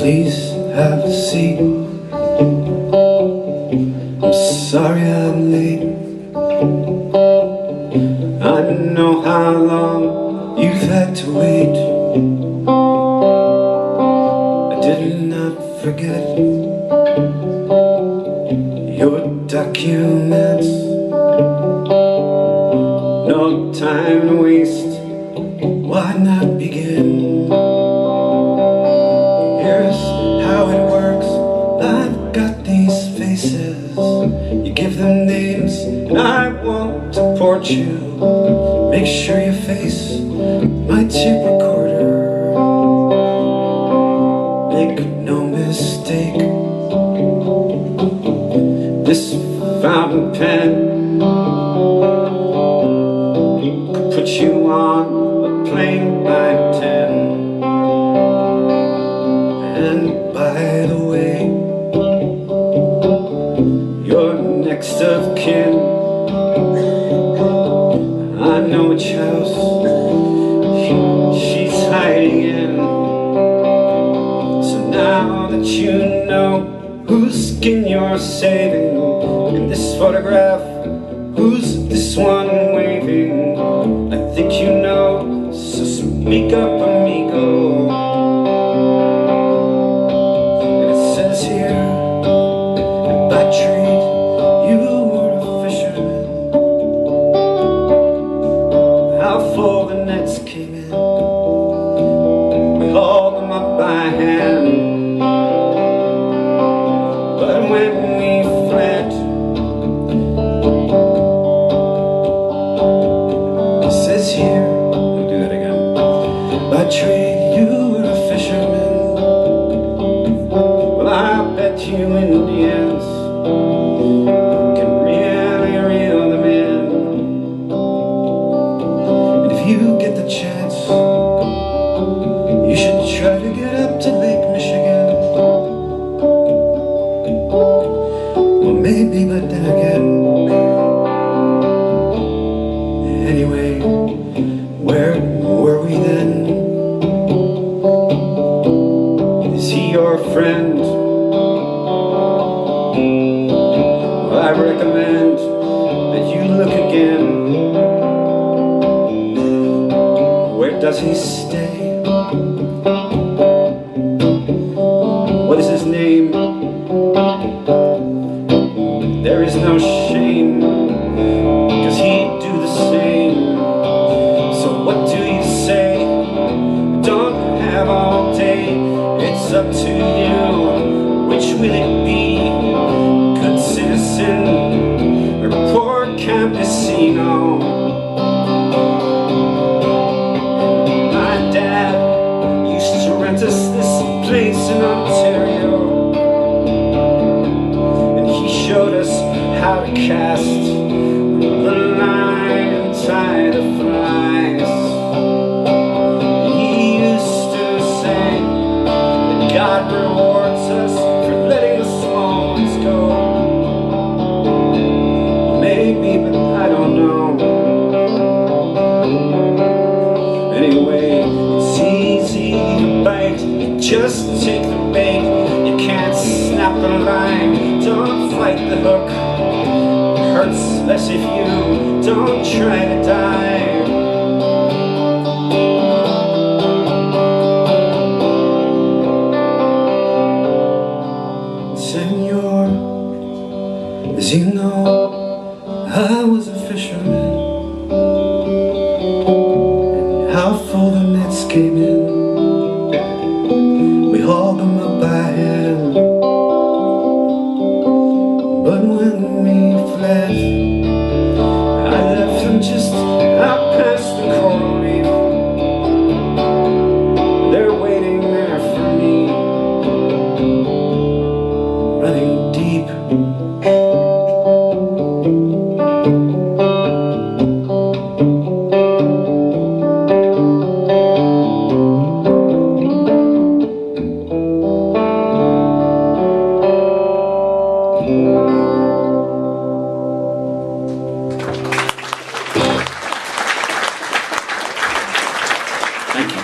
Please have a seat. I'm sorry I'm late. I know how long you've had to wait. I did not forget your documents. No time to waste. Why not begin? Here's how it works. I've got these faces. You give them names and I won't deport you. Make sure you face my tape recorder. Make no mistake. This fountain pen could put you on a plane by 10. And by the way, you're next of kin. I know which house she's hiding in. So now that you know whose skin you're saving in this photograph, who's this one waving? I think you know, so speak up, amigo. And it says here, and by trade you were a fisherman. How full the nets came in, we hauled them up by hand. But when we fled, it says here, we'll do that again. By trade you were a fisherman. Well, I bet you Indians can really reel them in. And if you get the chance, you should try to get up to Lake Michigan. Well, maybe, but then again, anyway, where were we then? Is he your friend? Well, I recommend that you look again. Where does he stay? What is his name? There is no shame, 'cause he'd do the same. So what do you say? Don't have all day. It's up to you. Which will it be? Good citizen or poor campesino? My dad used to rent us this place in Ontario, and he showed us how to cast the line and tie the flies. He used to say that God rewards us for letting the small ones go. Maybe, but I don't know. Anyway, it's easy to bite. You just take the bait. You can't snap the line. Don't fight the hook. It hurts less if you don't try to dive. Senor, as you know, I was a fisherman, and how full the nets came in, we hauled them up by hand. But when we fled, I left them just out past the coral reef. They're waiting there for me, running deep. Thank you.